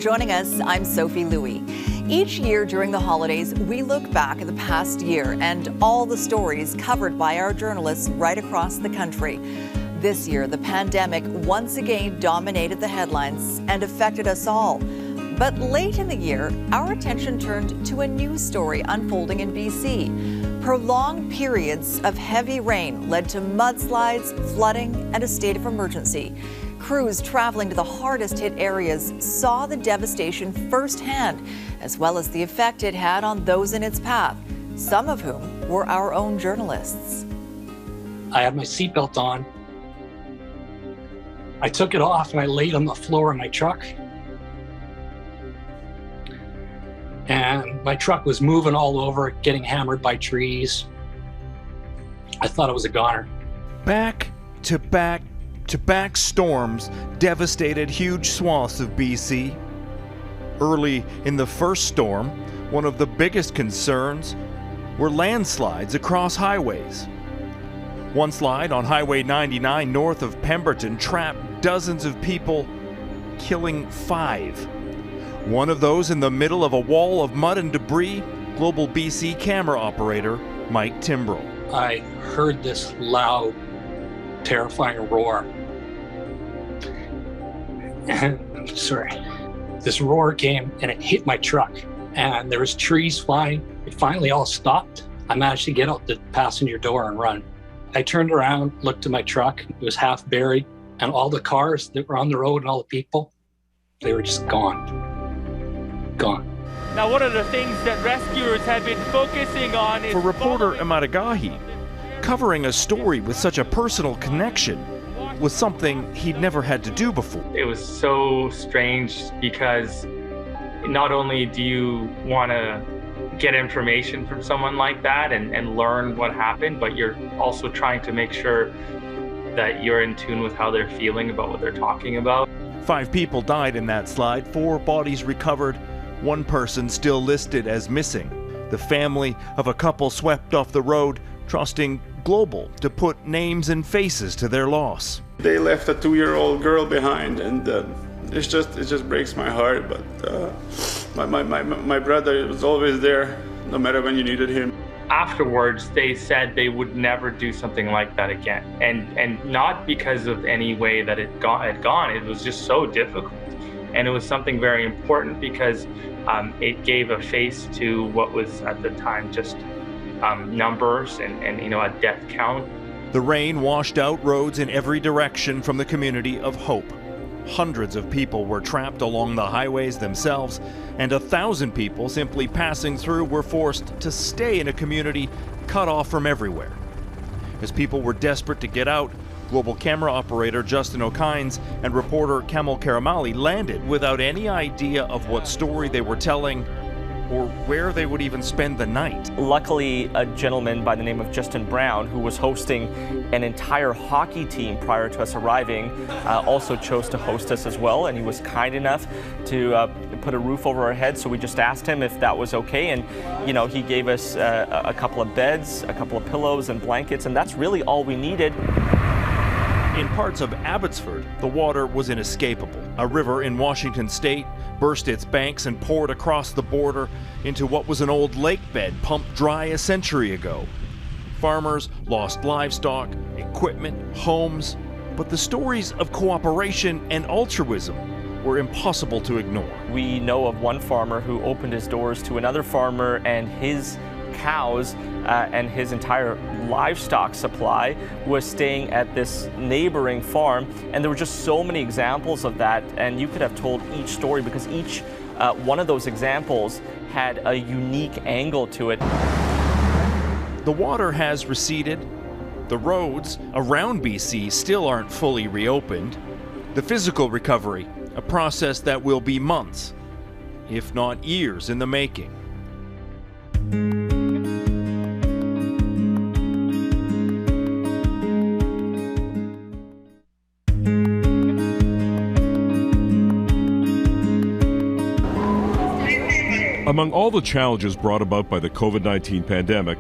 for joining us. I'm Sophie Louie. Each year during the holidays, we look back at the past year and all the stories covered by our journalists right across the country. This year, the pandemic once again dominated the headlines and affected us all. But late in the year, our attention turned to a news story unfolding in BC. Prolonged periods of heavy rain led to mudslides, flooding, and a state of emergency. Crews traveling to the hardest hit areas saw the devastation firsthand, as well as the effect it had on those in its path, some of whom were our own journalists. I had my seatbelt on. I took it off and I laid on the floor of my truck. And my truck was moving all over, getting hammered by trees. I thought it was a goner. Back-to-back storms devastated huge swaths of BC. Early in the first storm, one of the biggest concerns were landslides across highways. One slide on Highway 99 north of Pemberton trapped dozens of people, killing 5. One of those in the middle of a wall of mud and debris, Global BC camera operator Mike Timbrell. I heard this loud, terrifying roar. This roar came and it hit my truck, and there was trees flying. It finally all stopped. I managed to get out the passenger door and run. I turned around, looked at my truck. It was half buried, and all the cars that were on the road and all the people, they were just gone. Gone. Now, one of the things that rescuers have been focusing on is... For reporter Amadagahi, covering a story with such a personal connection was something he'd never had to do before. It was so strange because not only do you want to get information from someone like that and learn what happened, but you're also trying to make sure that you're in tune with how they're feeling about what they're talking about. 5 people died in that slide, 4 bodies recovered, 1 person still listed as missing. The family of a couple swept off the road, trusting Global to put names and faces to their loss. They left a 2-year-old girl behind, and it just breaks my heart. But my brother was always there, no matter when you needed him. Afterwards, they said they would never do something like that again, and not because of any way that it had gone. It was just so difficult, and it was something very important because it gave a face to what was at the time just numbers and a death count. The rain washed out roads in every direction from the community of Hope. Hundreds of people were trapped along the highways themselves, and 1,000 people simply passing through were forced to stay in a community cut off from everywhere. As people were desperate to get out, Global camera operator Justin O'Kines and reporter Kamal Karamali landed without any idea of what story they were telling or where they would even spend the night. Luckily, a gentleman by the name of Justin Brown, who was hosting an entire hockey team prior to us arriving, also chose to host us as well, and he was kind enough to put a roof over our heads, so we just asked him if that was okay, and he gave us a couple of beds, a couple of pillows and blankets, and that's really all we needed. In parts of Abbotsford, the water was inescapable. A river in Washington state burst its banks and poured across the border into what was an old lake bed pumped dry a century ago. Farmers lost livestock, equipment, homes, but the stories of cooperation and altruism were impossible to ignore. We know of one farmer who opened his doors to another farmer, and his cows and his entire livestock supply was staying at this neighboring farm, and there were just so many examples of that, and you could have told each story because each one of those examples had a unique angle to it. The water has receded. The roads around BC still aren't fully reopened. The physical recovery, a process that will be months, if not years in the making. Among all the challenges brought about by the COVID-19 pandemic,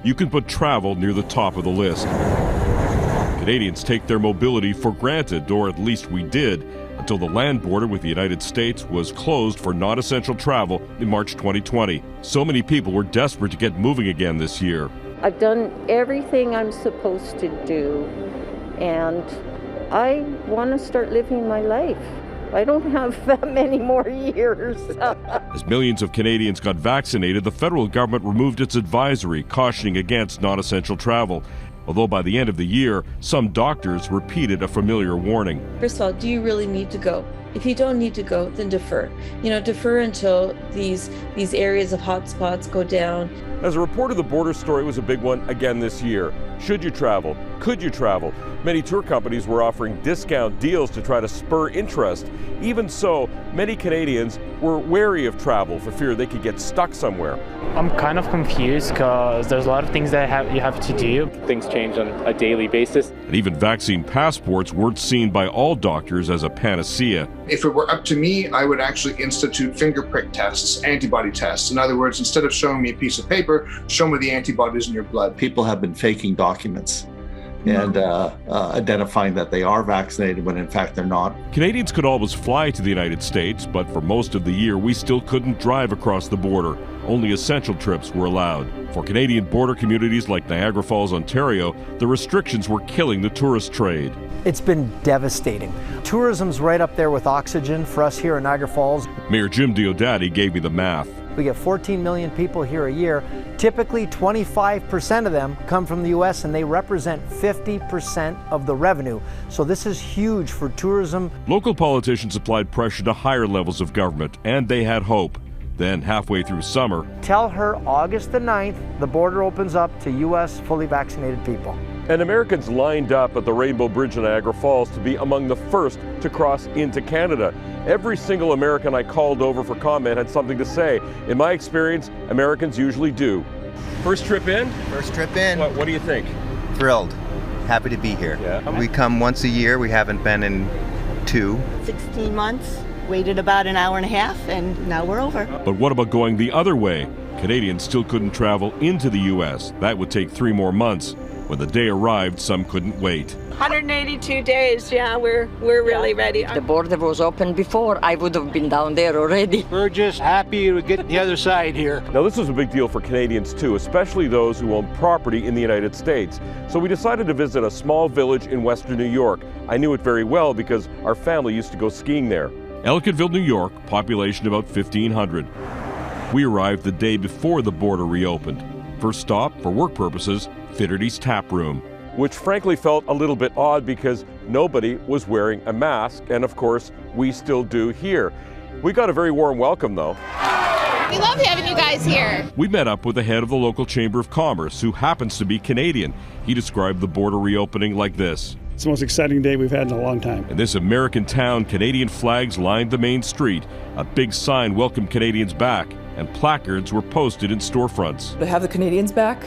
you can put travel near the top of the list. Canadians take their mobility for granted, or at least we did, until the land border with the United States was closed for non-essential travel in March 2020. So many people were desperate to get moving again this year. I've done everything I'm supposed to do, and I want to start living my life. I don't have that many more years. As millions of Canadians got vaccinated, the federal government removed its advisory cautioning against non-essential travel. Although by the end of the year, some doctors repeated a familiar warning. First of all, do you really need to go? If you don't need to go, then defer. Defer until these areas of hotspots go down. As a reporter, the border story was a big one again this year. Should you travel? Could you travel? Many tour companies were offering discount deals to try to spur interest. Even so, many Canadians were wary of travel for fear they could get stuck somewhere. I'm kind of confused because there's a lot of things that you have to do. Things change on a daily basis. And even vaccine passports weren't seen by all doctors as a panacea. If it were up to me, I would actually institute finger prick tests, antibody tests. In other words, instead of showing me a piece of paper, show me the antibodies in your blood. People have been faking documents and identifying that they are vaccinated when in fact they're not. Canadians could always fly to the United States, but for most of the year we still couldn't drive across the border. Only essential trips were allowed. For Canadian border communities like Niagara Falls, Ontario, the restrictions were killing the tourist trade. It's been devastating. Tourism's right up there with oxygen for us here in Niagara Falls. Mayor Jim Diodati gave me the math. We get 14 million people here a year. Typically, 25% of them come from the U.S. and they represent 50% of the revenue. So this is huge for tourism. Local politicians applied pressure to higher levels of government, and they had hope. Then, halfway through summer, tell her August the 9th, the border opens up to U.S. fully vaccinated people. And Americans lined up at the Rainbow Bridge in Niagara Falls to be among the first to cross into Canada. Every single American I called over for comment had something to say. In my experience, Americans usually do. First trip in? First trip in. What do you think? Thrilled. Happy to be here. Yeah. We come once a year. We haven't been in 2. 16 months. Waited about an hour and a half, and now we're over. But what about going the other way? Canadians still couldn't travel into the U.S. That would take 3 more months. When the day arrived, some couldn't wait. 182 days, yeah, we're really ready. The border was open before, I would have been down there already. We're just happy to get the other side here. Now this was a big deal for Canadians too, especially those who own property in the United States. So we decided to visit a small village in western New York. I knew it very well because our family used to go skiing there. Ellicottville, New York, population about 1,500. We arrived the day before the border reopened. First stop, for work purposes, Fitterty's Tap Room. Which frankly felt a little bit odd because nobody was wearing a mask, and of course, we still do here. We got a very warm welcome though. We love having you guys here. We met up with the head of the local Chamber of Commerce, who happens to be Canadian. He described the border reopening like this. It's the most exciting day we've had in a long time. In this American town, Canadian flags lined the main street. A big sign welcomed Canadians back, and placards were posted in storefronts. To have the Canadians back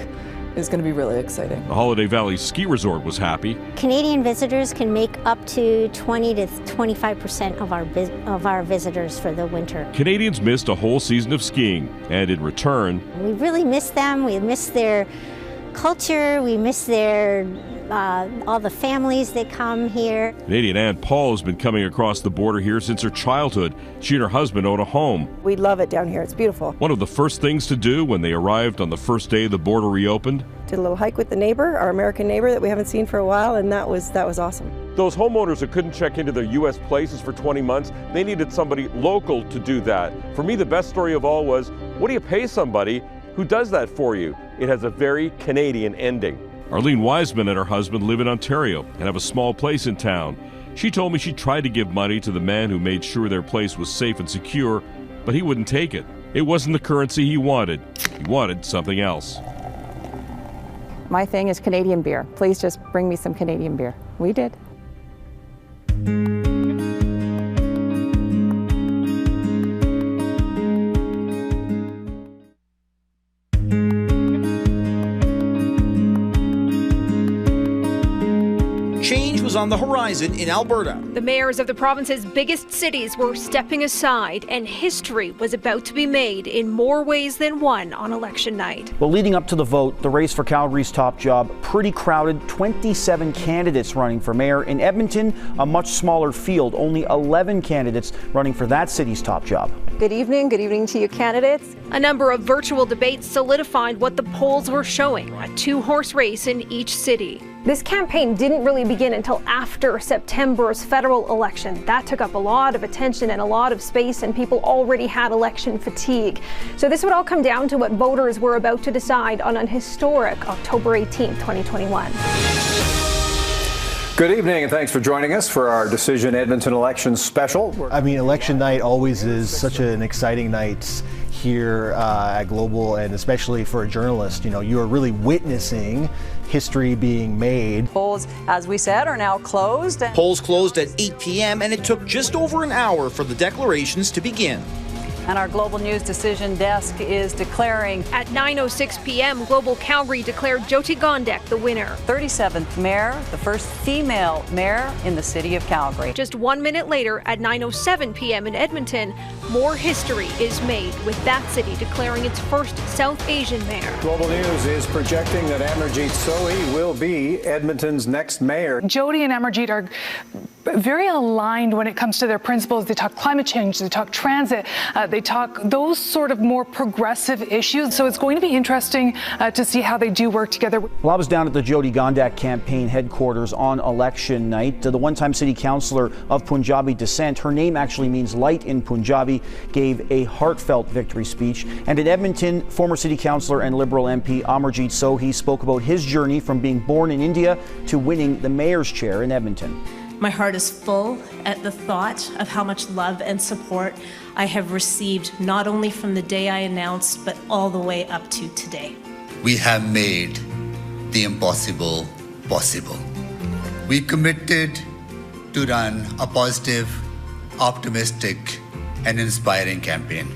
is going to be really exciting. The Holiday Valley Ski Resort was happy. Canadian visitors can make up to 20 to 25% of our visitors for the winter. Canadians missed a whole season of skiing, and in return, we really miss them. We miss their culture. We miss their all the families that come here. Canadian Ann Paul has been coming across the border here since her childhood. She and her husband own a home. We love it down here. It's beautiful. One of the first things to do when they arrived on the first day the border reopened. Did a little hike with the neighbor, our American neighbor that we haven't seen for a while, and that was awesome. Those homeowners who couldn't check into their U.S. places for 20 months, they needed somebody local to do that. For me, the best story of all was, what do you pay somebody who does that for you? It has a very Canadian ending. Arlene Wiseman and her husband live in Ontario and have a small place in town. She told me she tried to give money to the man who made sure their place was safe and secure, but he wouldn't take it. It wasn't the currency he wanted. He wanted something else. My thing is Canadian beer. Please just bring me some Canadian beer. We did. was on the horizon in Alberta. The mayors of the province's biggest cities were stepping aside, and history was about to be made in more ways than one on election night. Well, leading up to the vote, the race for Calgary's top job, pretty crowded, 27 candidates running for mayor. In Edmonton, a much smaller field, only 11 candidates running for that city's top job. Good evening to you candidates. A number of virtual debates solidified what the polls were showing, a two-horse race in each city. This campaign didn't really begin until after September's federal election. That took up a lot of attention and a lot of space, and people already had election fatigue. So this would all come down to what voters were about to decide on an historic October 18th, 2021. Good evening, and thanks for joining us for our Decision Edmonton Election Special. I mean, election night always is such an exciting night here at Global, and especially for a journalist. You know, you are really witnessing history being made. Polls, as we said, are now closed. Polls closed at 8 p.m. and it took just over an hour for the declarations to begin. And our Global News Decision desk is declaring. At 9:06 p.m., Global Calgary declared Jyoti Gondek the winner. 37th mayor, the first female mayor in the city of Calgary. Just 1 minute later, at 9:07 p.m. in Edmonton, more history is made with that city declaring its first South Asian mayor. Global News is projecting that Amarjeet Sohi will be Edmonton's next mayor. Jyoti and Amarjeet are very aligned when it comes to their principles. They talk climate change, they talk transit, they talk those sort of more progressive issues. So it's going to be interesting to see how they do work together. Well, I was down at the Jyoti Gondek campaign headquarters on election night. The one-time city councillor of Punjabi descent, her name actually means light in Punjabi, gave a heartfelt victory speech. And in Edmonton, former city councillor and Liberal MP Amarjeet Sohi spoke about his journey from being born in India to winning the mayor's chair in Edmonton. My heart is full at the thought of how much love and support I have received, not only from the day I announced, but all the way up to today. We have made the impossible possible. We committed to run a positive, optimistic, and inspiring campaign.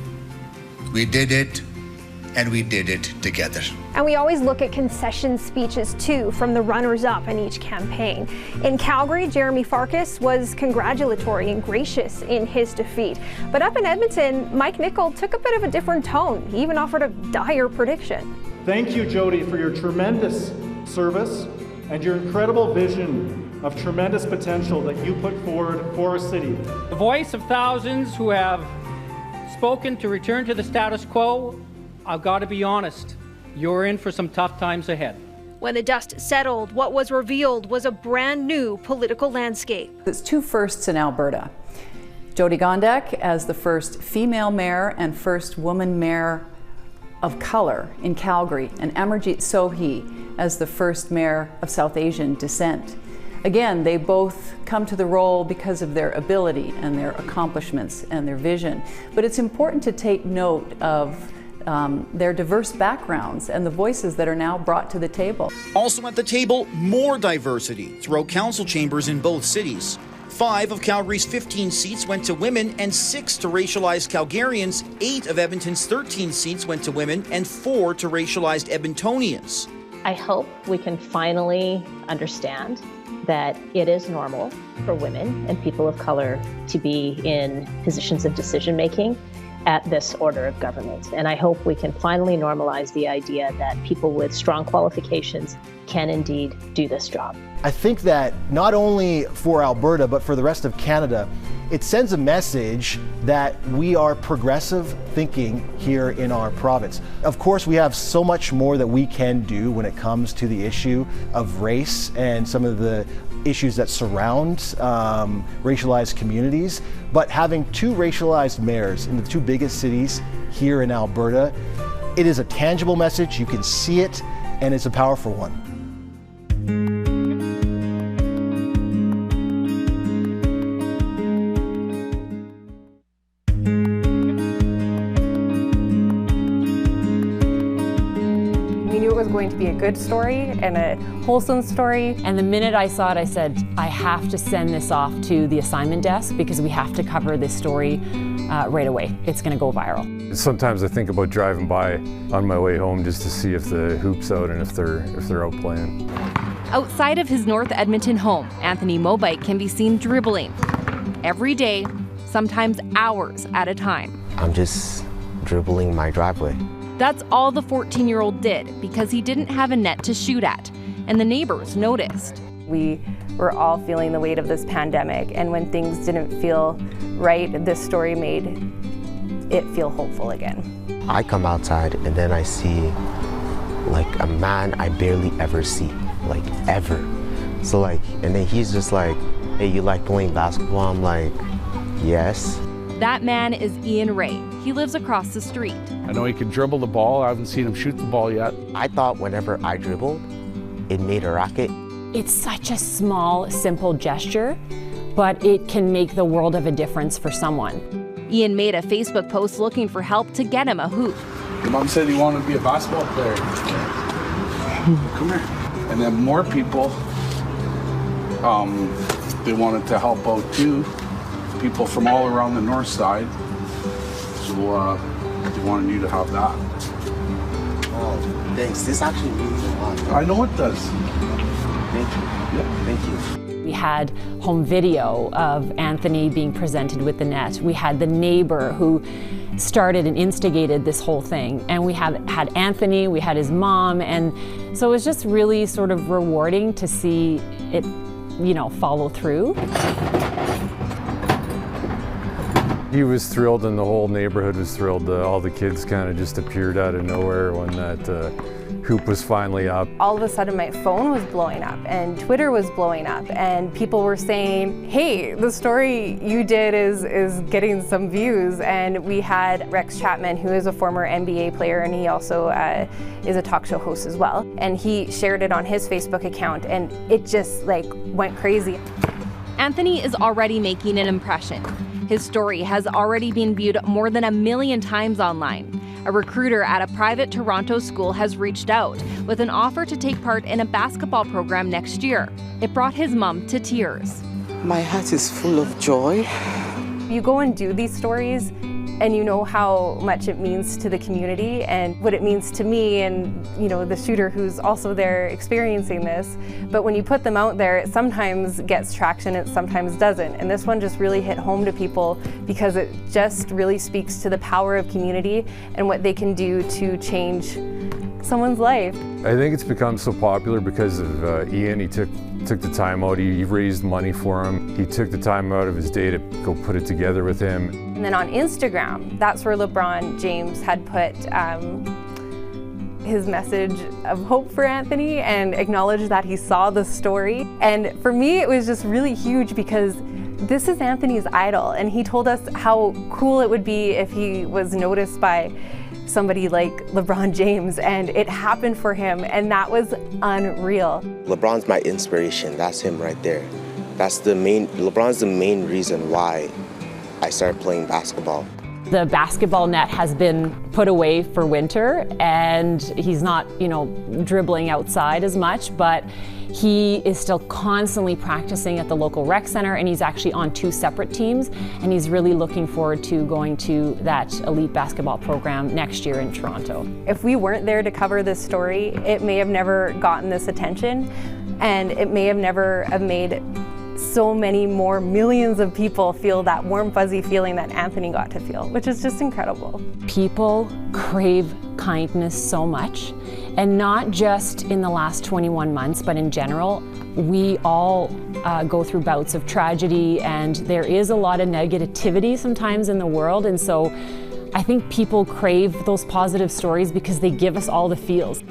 We did it, and we did it together. And we always look at concession speeches too from the runners-up in each campaign. In Calgary, Jeremy Farkas was congratulatory and gracious in his defeat. But up in Edmonton, Mike Nicol took a bit of a different tone. He even offered a dire prediction. Thank you, Jyoti, for your tremendous service and your incredible vision of tremendous potential that you put forward for our city. The voice of thousands who have spoken to return to the status quo, I've got to be honest, you're in for some tough times ahead. When the dust settled, what was revealed was a brand new political landscape. It's two firsts in Alberta. Jyoti Gondek as the first female mayor and first woman mayor of color in Calgary, and Amarjeet Sohi as the first mayor of South Asian descent. Again, they both come to the role because of their ability and their accomplishments and their vision. But it's important to take note of their diverse backgrounds and the voices that are now brought to the table. Also at the table, more diversity throughout council chambers in both cities. 5 of Calgary's 15 seats went to women and 6 to racialized Calgarians. 8 of Edmonton's 13 seats went to women and 4 to racialized Edmontonians. I hope we can finally understand that it is normal for women and people of color to be in positions of decision-making at this order of government. And I hope we can finally normalize the idea that people with strong qualifications can indeed do this job. I think that not only for Alberta, but for the rest of Canada, it sends a message that we are progressive thinking here in our province. Of course, we have so much more that we can do when it comes to the issue of race and some of the issues that surround racialized communities. But having 2 racialized mayors in the 2 biggest cities here in Alberta, it is a tangible message. You can see it, and it's a powerful one. Going to be a good story and a wholesome story. And the minute I saw it, I said, I have to send this off to the assignment desk because we have to cover this story right away. It's going to go viral. Sometimes I think about driving by on my way home just to see if the hoop's out and if they're out playing. Outside of his North Edmonton home, Anthony Mobike can be seen dribbling every day, sometimes hours at a time. I'm just dribbling my driveway. That's all the 14-year-old did because he didn't have a net to shoot at, and the neighbors noticed. We were all feeling the weight of this pandemic, and when things didn't feel right, this story made it feel hopeful again. I come outside and then I see like a man I barely ever see, like ever. So like, and then he's just like, hey, you like playing basketball? I'm like, yes. That man is Ian Ray. He lives across the street. I know he can dribble the ball. I haven't seen him shoot the ball yet. I thought whenever I dribbled, it made a racket. It's such a small, simple gesture, but it can make the world of a difference for someone. Ian made a Facebook post looking for help to get him a hoop. Your mom said he wanted to be a basketball player. Come here. And then more people, they wanted to help out too. People from all around the north side. So they wanted you to have that. Oh, thanks. This actually means a lot. I know it does. Thank you. Yeah, thank you. We had home video of Anthony being presented with the net. We had the neighbor who started and instigated this whole thing. And we had Anthony, we had his mom, and so it was just really sort of rewarding to see it, follow through. He was thrilled and the whole neighborhood was thrilled. All the kids kind of just appeared out of nowhere when that hoop was finally up. All of a sudden my phone was blowing up and Twitter was blowing up and people were saying, hey, the story you did is getting some views. And we had Rex Chapman, who is a former NBA player, and he also is a talk show host as well. And he shared it on his Facebook account and it just went crazy. Anthony is already making an impression. His story has already been viewed more than 1 million times online. A recruiter at a private Toronto school has reached out with an offer to take part in a basketball program next year. It brought his mom to tears. My heart is full of joy. You go and do these stories and you know how much it means to the community and what it means to me and the shooter who's also there experiencing this. But when you put them out there, it sometimes gets traction, it sometimes doesn't. And this one just really hit home to people because it just really speaks to the power of community and what they can do to change someone's life. I think it's become so popular because of Ian. He took the time out, he raised money for him. He took the time out of his day to go put it together with him. And then on Instagram, that's where LeBron James had put his message of hope for Anthony and acknowledged that he saw the story. And for me, it was just really huge because this is Anthony's idol, and he told us how cool it would be if he was noticed by somebody like LeBron James, and it happened for him, and that was unreal. LeBron's my inspiration. That's him right there. LeBron's the main reason why I started playing basketball. The basketball net has been put away for winter, and he's not, dribbling outside as much, but he is still constantly practicing at the local rec center, and he's actually on 2 separate teams, and he's really looking forward to going to that elite basketball program next year in Toronto. If we weren't there to cover this story, it may have never gotten this attention, and it may have never have made so many more millions of people feel that warm, fuzzy feeling that Anthony got to feel, which is just incredible. People crave kindness so much, and not just in the last 21 months, but in general. We all go through bouts of tragedy, and there is a lot of negativity sometimes in the world, and so I think people crave those positive stories because they give us all the feels.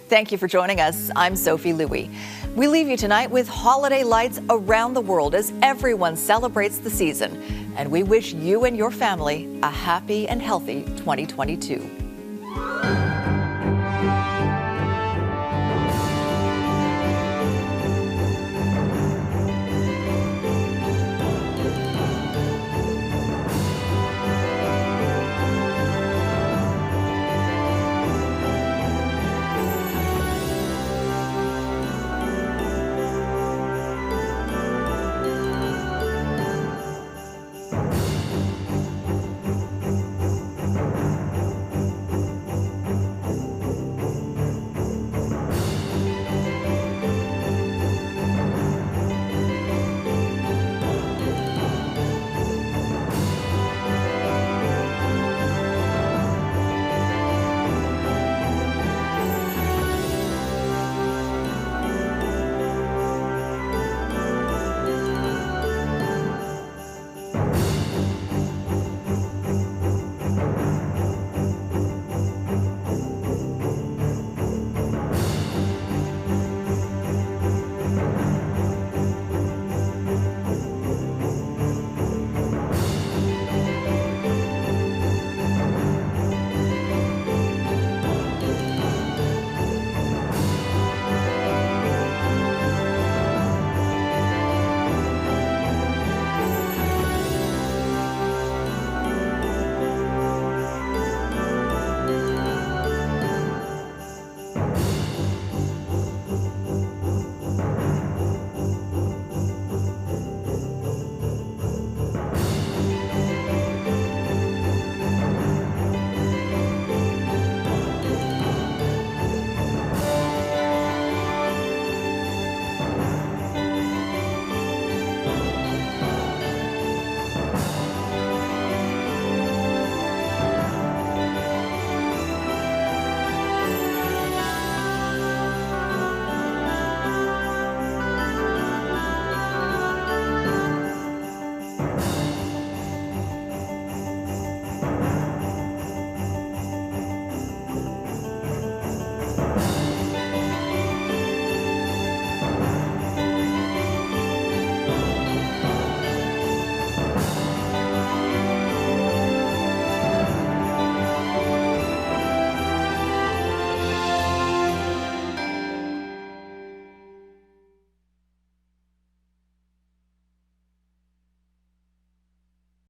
Thank you for joining us. I'm Sophie Louie. We leave you tonight with holiday lights around the world as everyone celebrates the season. And we wish you and your family a happy and healthy 2022.